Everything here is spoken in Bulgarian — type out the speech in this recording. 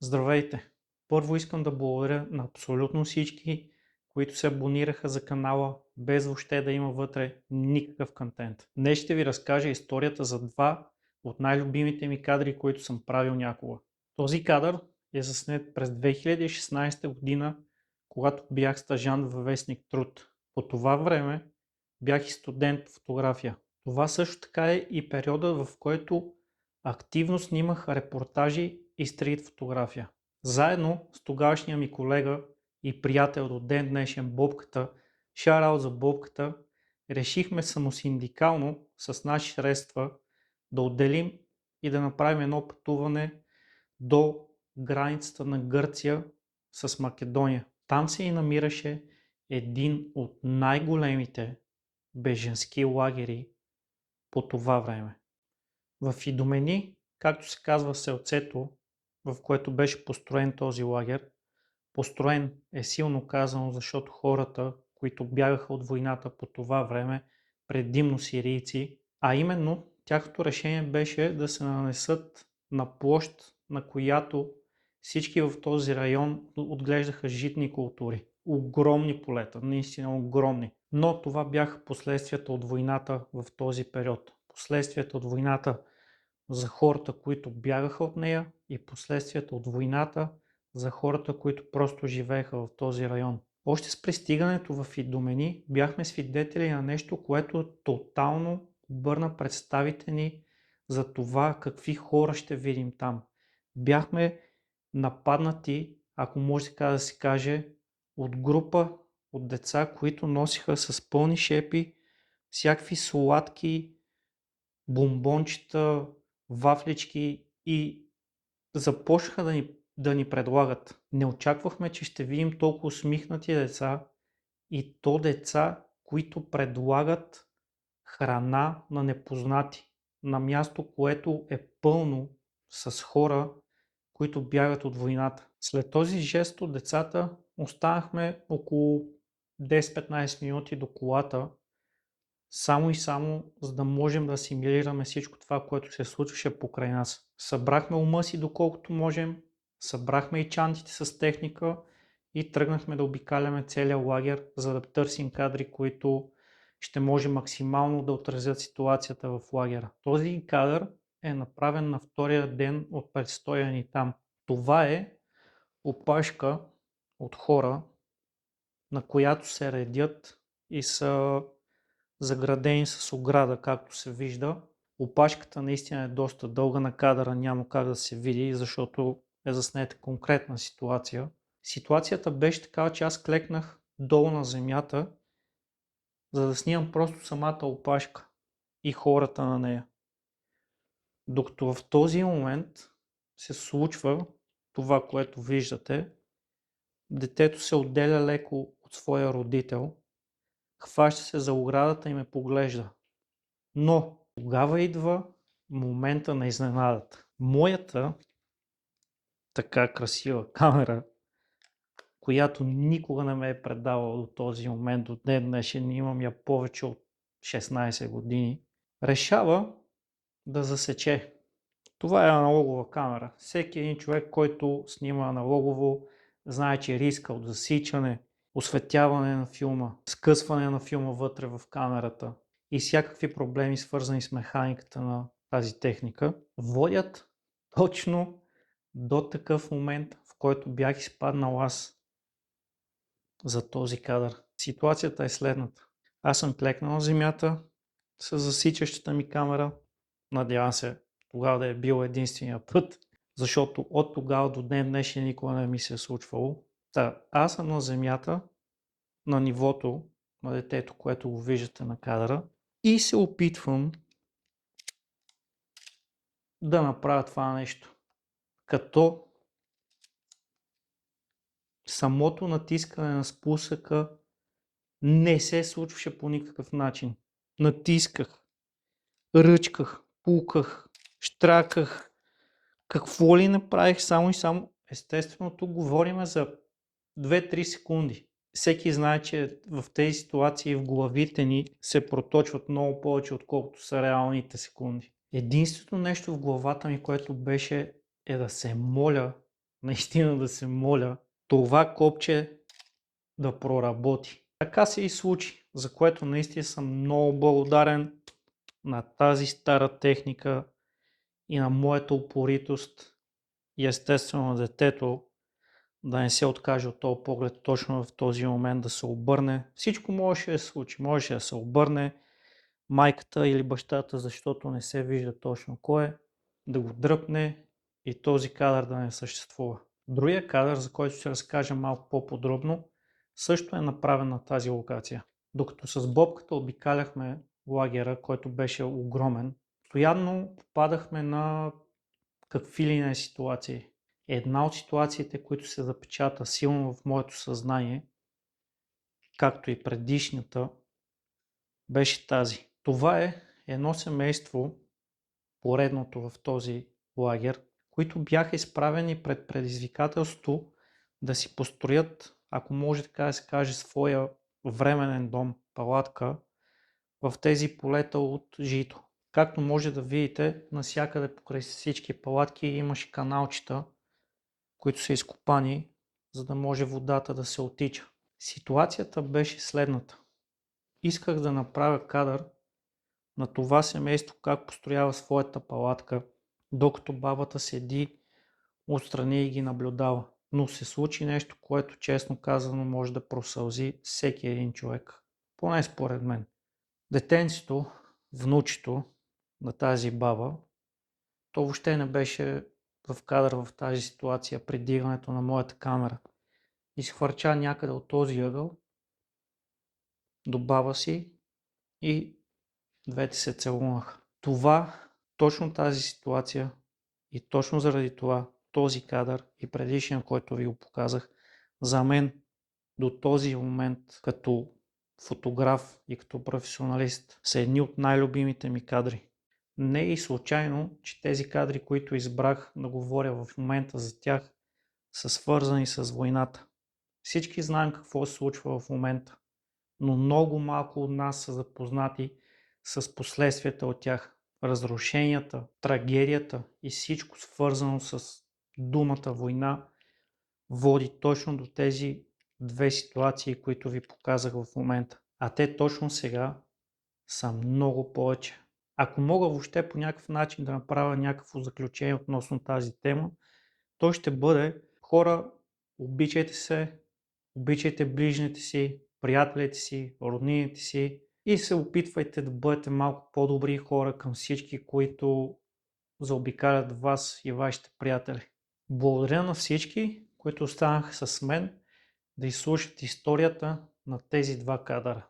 Здравейте! Първо искам да благодаря на абсолютно всички, които се абонираха за канала, без въобще да има вътре никакъв контент. Днес ще ви разкажа историята за два от най-любимите ми кадри, които съм правил някога. Този кадър е заснет през 2016 година, когато бях стажант във вестник Труд. По това време бях и студент по фотография. Това също така е и периода, в който активно снимах репортажи и стрит фотография. Заедно с тогавашния ми колега и приятел до ден днешен Бобката, шараут за Бобката, решихме самосиндикално с наши средства да отделим и да направим едно пътуване до границата на Гърция с Македония. Там се и намираше един от най-големите бежански лагери по това време. В Идомени, както се казва в селцето, в което беше построен този лагер, построен е силно казано, защото хората, които бягаха от войната по това време, предимно сирийци, а именно тяхното решение беше да се нанесат на площ, на която всички в този район отглеждаха житни култури. Огромни полета, наистина огромни. Но това бяха последствията от войната в този период. Последствията от войната за хората, които бягаха от нея, и последствията от войната за хората, които просто живееха в този район. Още с пристигането в Идомени бяхме свидетели на нещо, което тотално обърна представите ни за това какви хора ще видим там. Бяхме нападнати, ако може така да се каже, от група от деца, които носиха с пълни шепи всякакви сладки бомбончета, вафлички и започнаха да ни предлагат. Не очаквахме, че ще видим толкова усмихнати деца, и то деца, които предлагат храна на непознати, на място, което е пълно с хора, които бягат от войната. След този жест от децата останахме около 10-15 минути до колата, само и само за да можем да асимилираме всичко това, което се случваше покрай нас. Събрахме ума си доколкото можем, събрахме и чантите с техника и тръгнахме да обикаляме целия лагер, за да търсим кадри, които ще може максимално да отразят ситуацията в лагера. Този кадър е направен на втория ден от престоя ни там. Това е опашка от хора, на която се редят и са заградени с ограда, както се вижда. Опашката наистина е доста дълга, на кадъра няма как да се види, защото е заснета конкретна ситуация. Ситуацията беше такава, че аз клекнах долу на земята, за да снимам просто самата опашка и хората на нея. Докато в този момент се случва това, което виждате, детето се отделя леко от своя родител, хваща се за оградата и ме поглежда. Но тогава идва момента на изненадата. Моята така красива камера, която никога не ме е предавала до този момент, до ден днешен, имам я повече от 16 години, решава да засече. Това е аналогова камера. Всеки един човек, който снима аналогово, знае, че риска от засичане, осветяване на филма, скъсване на филма вътре в камерата и всякакви проблеми, свързани с механиката на тази техника, водят точно до такъв момент, в който бях изпаднал аз за този кадър. Ситуацията е следната. Аз съм клекнал на земята с засичащата ми камера. Надявам се тогава да е бил единствения път, защото от тогава до ден днешен никога не ми се е случвало. Аз съм на земята, на нивото на детето, което го виждате на кадъра, и се опитвам да направя това нещо. Като самото натискане на спусъка не се случваше по никакъв начин. Натисках, ръчках, пуках, щраках, какво ли направих, само и само. Естествено, тук говорим за 2-3 секунди. Всеки знае, че в тези ситуации в главите ни се проточват много повече, отколкото са реалните секунди. Единственото нещо в главата ми, което беше, е да се моля наистина да се моля това копче да проработи. Така се и случи, за което наистина съм много благодарен на тази стара техника и на моята упоритост и естествено на детето да не се откаже от този поглед точно в този момент да се обърне. Всичко можеше да се случи, можеше да се обърне майката или бащата, защото не се вижда точно кой е, да го дръпне и този кадър да не съществува. Другия кадър, за който ще разкажа малко по-подробно, също е направен на тази локация. Докато с Бобката обикаляхме лагера, който беше огромен, постоянно попадахме на какви ли не ситуации. Една от ситуациите, които се запечата силно в моето съзнание, както и предишната, беше тази. Това е едно семейство, поредното в този лагер, които бяха изправени пред предизвикателство да си построят, ако може така да се каже, своя временен дом, палатка, в тези полета от жито. Както може да видите, насякъде покрай всички палатки имаше каналчета, които са изкопани, за да може водата да се оттича. Ситуацията беше следната. Исках да направя кадър на това семейство как построява своята палатка, докато бабата седи отстрани и ги наблюдава. Но се случи нещо, което честно казано може да просълзи всеки един човек. Поне според мен. Детенцето, внучето на тази баба, то въобще не беше в кадър в тази ситуация при дигането на моята камера. Изхвърча някъде от този ъгъл до баба си и двете се целунаха. Това, точно тази ситуация и точно заради това този кадър и предишния, който ви го показах, за мен до този момент като фотограф и като професионалист са едни от най-любимите ми кадри. Не е и случайно, че тези кадри, които избрах да говоря в момента за тях, са свързани с войната. Всички знаем какво се случва в момента, но много малко от нас са запознати с последствията от тях. Разрушенията, трагедията и всичко свързано с думата война води точно до тези две ситуации, които ви показах в момента. А те точно сега са много повече. Ако мога въобще по някакъв начин да направя някакво заключение относно тази тема, то ще бъде: хора, обичайте се, обичайте ближните си, приятелите си, роднините си и се опитвайте да бъдете малко по-добри хора към всички, които заобикалят вас и вашите приятели. Благодаря на всички, които останаха с мен да изслушат историята на тези два кадъра.